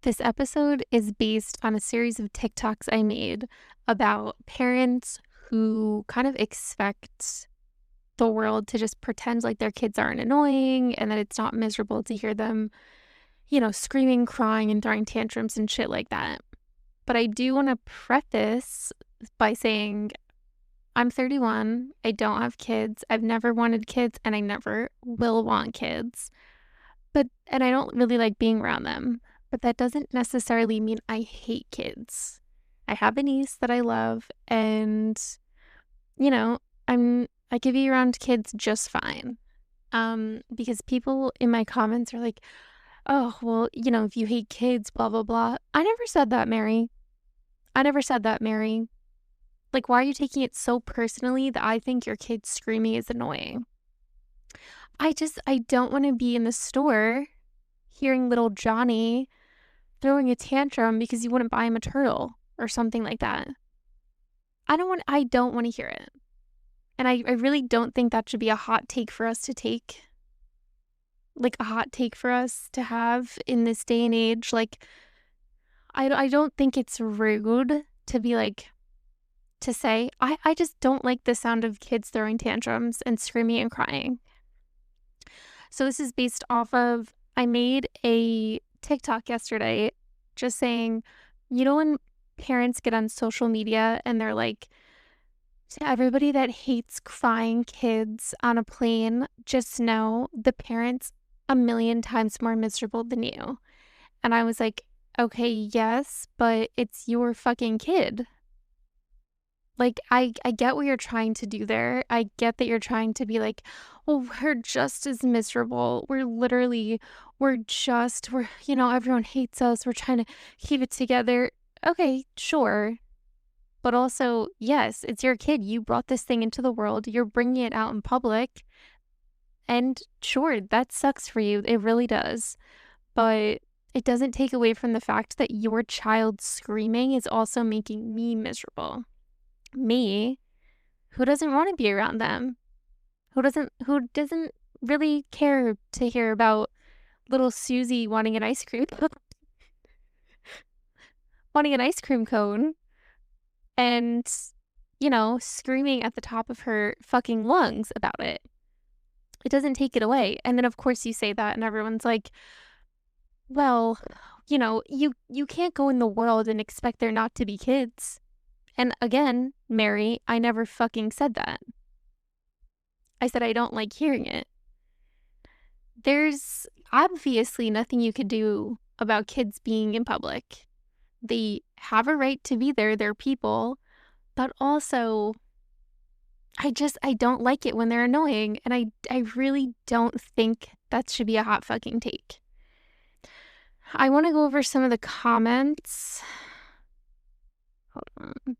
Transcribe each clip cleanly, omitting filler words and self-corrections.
This episode is based on a series of TikToks I made about parents who kind of expect the world to just pretend like their kids aren't annoying and that it's not miserable to hear them, screaming, crying, and throwing tantrums and shit like that. But I do want to preface by saying I'm 31. I don't have kids. I've never wanted kids and I never will want kids. And I don't really like being around them. But that doesn't necessarily mean I hate kids. I have a niece that I love, and you know, I could be around kids just fine. Because people in my comments are like, "Oh, well, if you hate kids, blah blah blah." I never said that, Mary. I never said that, Mary. Like, why are you taking it so personally that I think your kid screaming is annoying? I don't want to be in the store hearing little Johnny throwing a tantrum because you wouldn't buy him a turtle or something like that. I don't want to hear it. And I really don't think that should be a hot take for us to take. Like a hot take for us to have in this day and age. Like, I don't think it's rude to be like, to say, I just don't like the sound of kids throwing tantrums and screaming and crying. So this is based off of, I made a TikTok yesterday just saying, when parents get on social media and they're like, to everybody that hates crying kids on a plane, just know the parent's a million times more miserable than you. And I was like, okay, yes, but it's your fucking kid. Like, I get what you're trying to do there. I get that you're trying to be like, well, we're just as miserable. Everyone hates us. We're trying to keep it together. Okay, sure. But also, yes, it's your kid. You brought this thing into the world. You're bringing it out in public. And sure, that sucks for you. It really does. But it doesn't take away from the fact that your child screaming is also making me miserable. Me, who doesn't want to be around them, who doesn't really care to hear about little Susie wanting an ice cream wanting an ice cream cone and screaming at the top of her fucking lungs about it. It doesn't take it away. And then of course you say that and everyone's like, well, you can't go in the world and expect there not to be kids. And again, Mary, I never fucking said that. I said I don't like hearing it. There's obviously nothing you could do about kids being in public. They have a right to be there. They're people. But also, I don't like it when they're annoying. And I really don't think that should be a hot fucking take. I want to go over some of the comments. Hold on.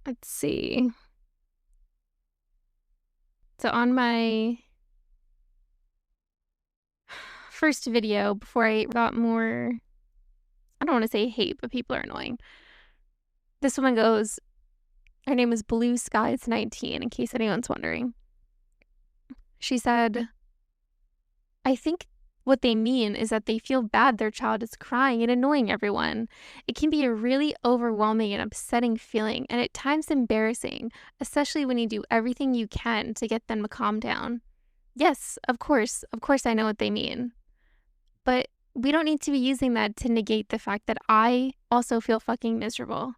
Let's see. So on my first video, before I got more, I don't want to say hate, but people are annoying. This woman goes, her name is Blue Skies 19, in case anyone's wondering. She said, I think what they mean is that they feel bad their child is crying and annoying everyone. It can be a really overwhelming and upsetting feeling, and at times embarrassing, especially when you do everything you can to get them to calm down. Yes, of course I know what they mean. But we don't need to be using that to negate the fact that I also feel fucking miserable.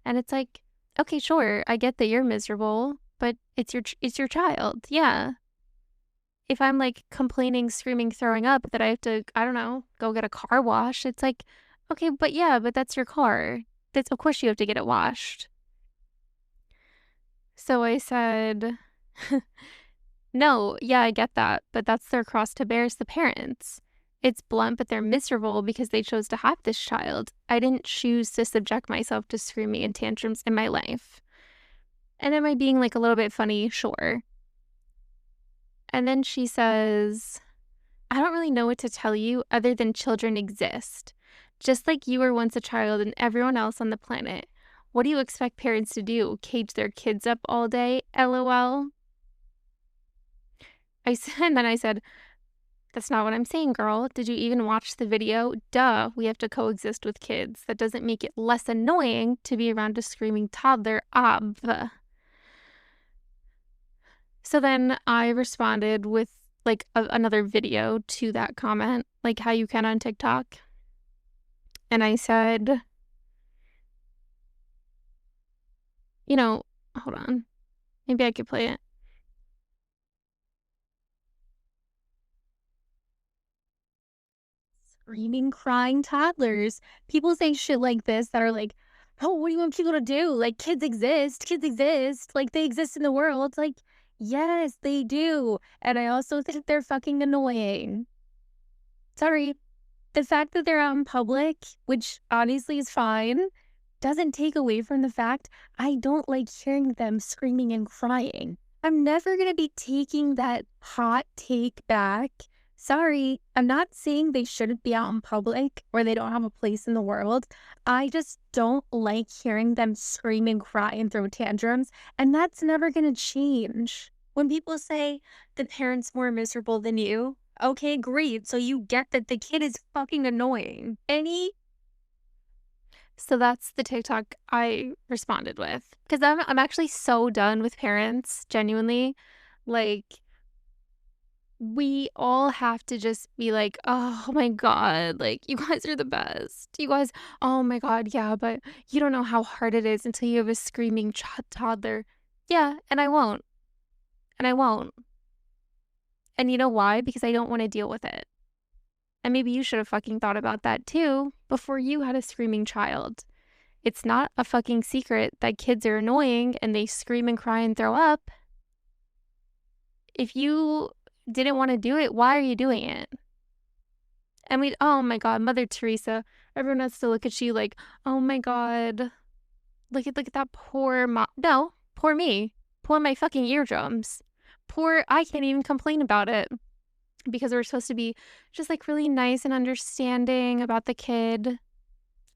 And it's like, okay, sure, I get that you're miserable, but it's your child. Yeah. If I'm like complaining, screaming, throwing up that I have to, I don't know, go get a car wash, it's like, okay, but that's your car. Of course you have to get it washed. So I said, no, yeah, I get that, but that's their cross to bear as the parents. It's blunt, but they're miserable because they chose to have this child. I didn't choose to subject myself to screaming and tantrums in my life. And am I being like a little bit funny? Sure. And then she says, I don't really know what to tell you other than children exist. Just like you were once a child and everyone else on the planet. What do you expect parents to do? Cage their kids up all day? LOL. And then I said, That's not what I'm saying, girl. Did you even watch the video? Duh, we have to coexist with kids. That doesn't make it less annoying to be around a screaming toddler. So then I responded with like another video to that comment, like how you can on TikTok. And I said, hold on. Maybe I could play it. Screaming, crying toddlers. People say shit like this that are like, oh, what do you want people to do? Like, kids exist. Kids exist. Like, they exist in the world. Like, yes, they do. And I also think they're fucking annoying. Sorry. The fact that they're out in public, which honestly is fine, doesn't take away from the fact I don't like hearing them screaming and crying. I'm never going to be taking that hot take back. Sorry, I'm not saying they shouldn't be out in public or they don't have a place in the world. I just don't like hearing them scream and cry and throw tantrums, and that's never going to change. When people say the parent's more miserable than you, okay, great. So you get that the kid is fucking annoying. So that's the TikTok I responded with. Because I'm actually so done with parents, genuinely. Like, we all have to just be like, oh my God, like, you guys are the best. You guys, oh my God, yeah, but you don't know how hard it is until you have a screaming toddler. Yeah, and I won't. And I won't. And you know why? Because I don't want to deal with it. And maybe you should have fucking thought about that too before you had a screaming child. It's not a fucking secret that kids are annoying and they scream and cry and throw up. If you didn't want to do it, why are you doing it? And oh my God, Mother Teresa, everyone has to look at you like, oh my God, look at that poor mom. No, poor me. Poor my fucking eardrums. I can't even complain about it because we're supposed to be just like really nice and understanding about the kid.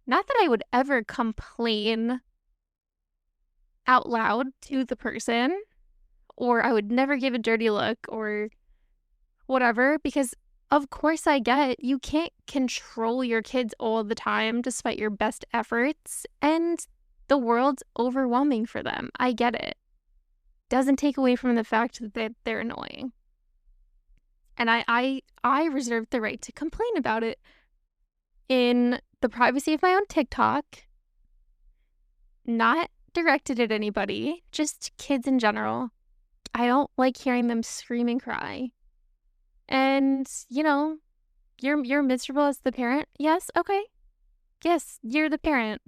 Not that I would ever complain out loud to the person, or I would never give a dirty look or whatever, because of course I get you can't control your kids all the time despite your best efforts, and the world's overwhelming for them. I get it. Doesn't take away from the fact that they're annoying. And I reserve the right to complain about it in the privacy of my own TikTok, not directed at anybody, just kids in general. I don't like hearing them scream and cry. And, you're miserable as the parent? Yes, okay. Yes, you're the parent.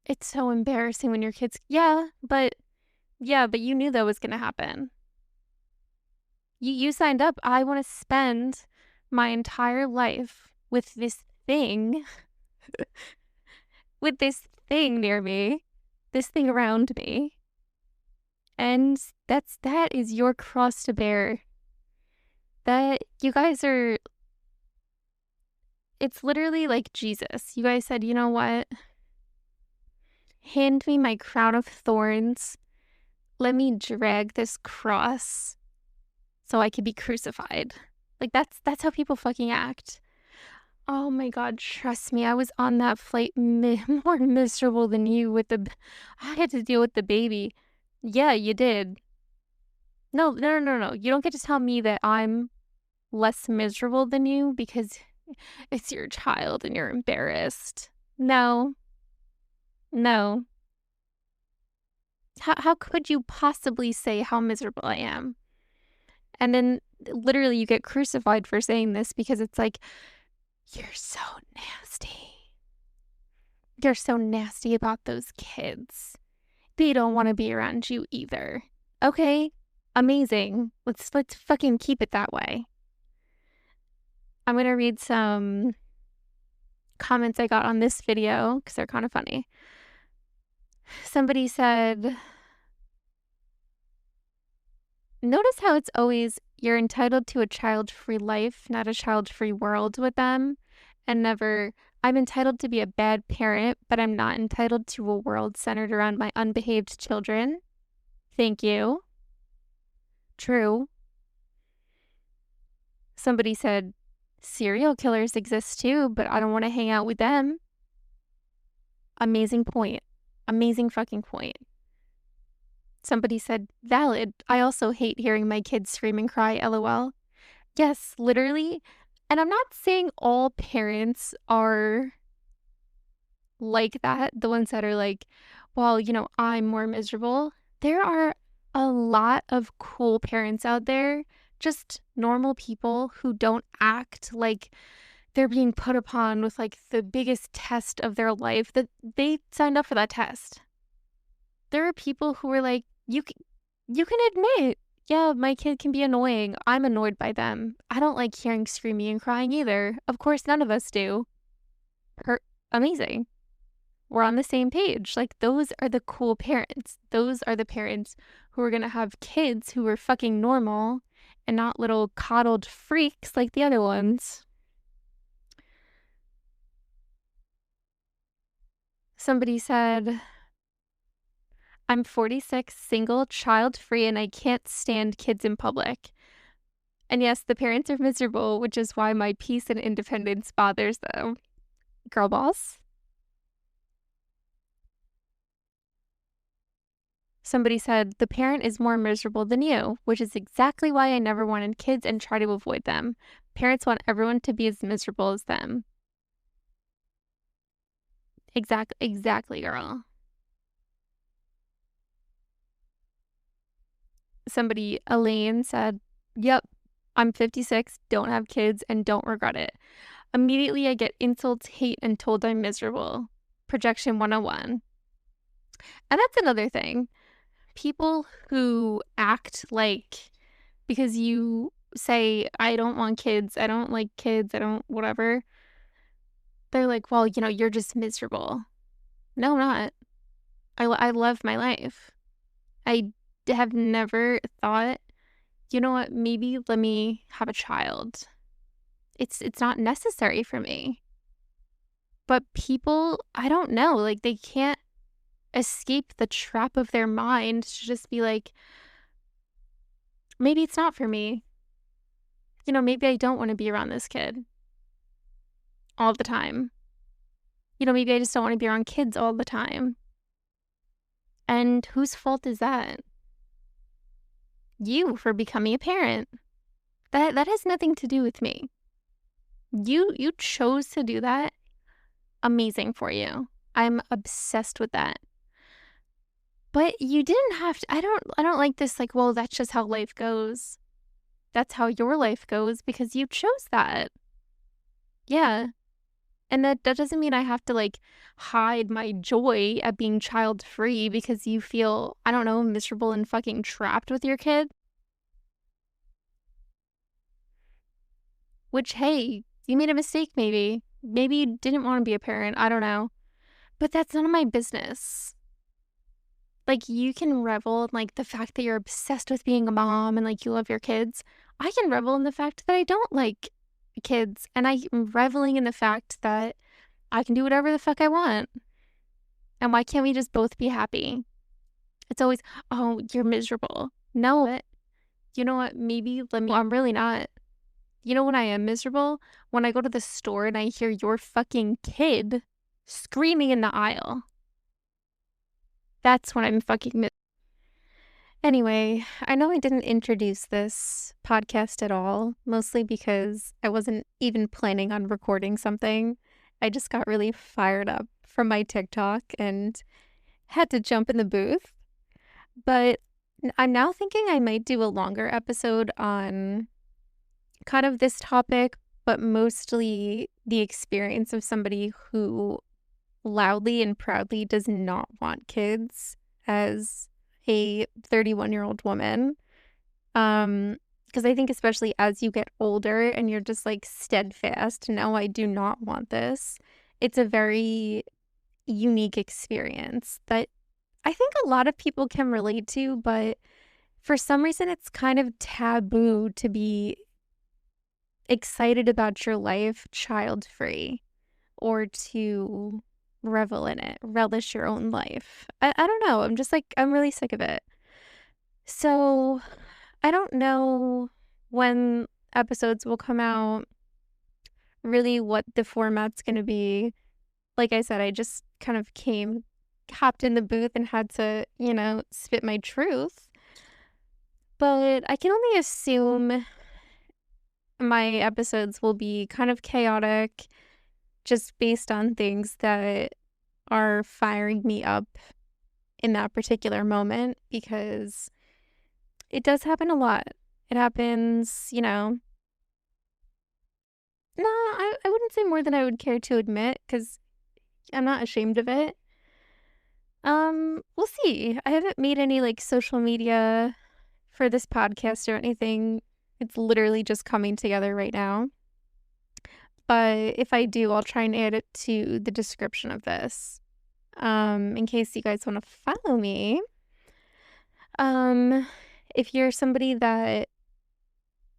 It's so embarrassing when your kids yeah, but you knew that was gonna happen. You signed up. I want to spend my entire life with this thing near me, this thing around me. And that is your cross to bear. That you guys are, it's literally like Jesus. You guys said, you know what? Hand me my crown of thorns. Let me drag this cross so I could be crucified. Like that's how people fucking act. Oh my God, trust me, I was on that flight more miserable than you I had to deal with the baby. Yeah, you did. No. You don't get to tell me that I'm less miserable than you because it's your child and you're embarrassed. No. How could you possibly say how miserable I am? And then literally you get crucified for saying this because it's like, you're so nasty. You're so nasty about those kids. They don't want to be around you either. Okay, amazing. Let's fucking keep it that way. I'm gonna read some comments I got on this video because they're kind of funny. Somebody said, notice how it's always you're entitled to a child-free life, not a child-free world with them, and never I'm entitled to be a bad parent, but I'm not entitled to a world centered around my unbehaved children. Thank you. True. Somebody said, serial killers exist too, but I don't want to hang out with them. Amazing point. Amazing fucking point. Somebody said, valid. I also hate hearing my kids scream and cry, lol. Yes, literally. And I'm not saying all parents are like that, the ones that are like, well, I'm more miserable. There are a lot of cool parents out there, just normal people who don't act like they're being put upon with like the biggest test of their life, that they signed up for that test. There are people who are like, you can admit, yeah, my kid can be annoying. I'm annoyed by them. I don't like hearing screaming and crying either. Of course, none of us do. Amazing. We're on the same page. Like, those are the cool parents. Those are the parents who are going to have kids who are fucking normal and not little coddled freaks like the other ones. Somebody said, I'm 46, single, child-free, and I can't stand kids in public. And yes, the parents are miserable, which is why my peace and independence bothers them. Girl boss. Somebody said, the parent is more miserable than you, which is exactly why I never wanted kids and try to avoid them. Parents want everyone to be as miserable as them. Exactly, girl. Somebody, Elaine, said, yep, I'm 56, don't have kids, and don't regret it. Immediately I get insults, hate, and told I'm miserable. Projection 101. And that's another thing. People who act like, because you say, I don't want kids, I don't like kids, I don't whatever, they're like, well, you're just miserable. No, I'm not. I love my life. I have never thought, you know what, maybe let me have a child. It's not necessary for me. But people, I don't know, like, they can't escape the trap of their mind to just be like, maybe it's not for me. Maybe I don't want to be around this kid all the time. Maybe I just don't want to be around kids all the time. And whose fault is that? You for becoming a parent. That has nothing to do with me. You chose to do that. Amazing for you. I'm obsessed with that. But you didn't have to. I don't like this, like, well, that's just how life goes. That's how your life goes because you chose that. Yeah. And that doesn't mean I have to, like, hide my joy at being child-free because you feel, I don't know, miserable and fucking trapped with your kid. Which, hey, you made a mistake maybe. Maybe you didn't want to be a parent. I don't know. But that's none of my business. Like, you can revel in, like, the fact that you're obsessed with being a mom and, like, you love your kids. I can revel in the fact that I don't like kids. And I'm reveling in the fact that I can do whatever the fuck I want. And why can't we just both be happy? It's always, oh, you're miserable. No, you know what? Maybe I'm really not. You know when I am miserable? When I go to the store and I hear your fucking kid screaming in the aisle. That's when I'm fucking miserable. Anyway, I know I didn't introduce this podcast at all, mostly because I wasn't even planning on recording something. I just got really fired up from my TikTok and had to jump in the booth. But I'm now thinking I might do a longer episode on kind of this topic, but mostly the experience of somebody who loudly and proudly does not want kids as a 31-year-old woman. Because I think especially as you get older and you're just like steadfast, no, I do not want this. It's a very unique experience that I think a lot of people can relate to, but for some reason it's kind of taboo to be excited about your life child-free or to revel in it, relish your own life. I don't know. I'm just like, I'm really sick of it. So I don't know when episodes will come out, really what the format's gonna be. Like I said, I just kind of hopped in the booth and had to, spit my truth. But I can only assume my episodes will be kind of chaotic just based on things that are firing me up in that particular moment because it does happen a lot. It happens, no, I wouldn't say more than I would care to admit because I'm not ashamed of it. We'll see. I haven't made any like social media for this podcast or anything. It's literally just coming together right now. But if I do, I'll try and add it to the description of this. In case you guys want to follow me. Um, if you're somebody that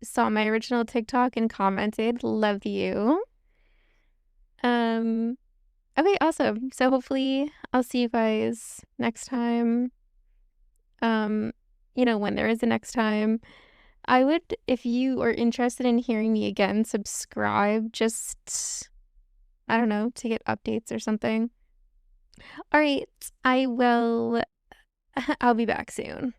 saw my original TikTok and commented, love you. Um, okay, awesome. So hopefully I'll see you guys next time. Um, when there is a next time. I would, if you are interested in hearing me again, subscribe just, I don't know, to get updates or something. All right, I will, I'll be back soon.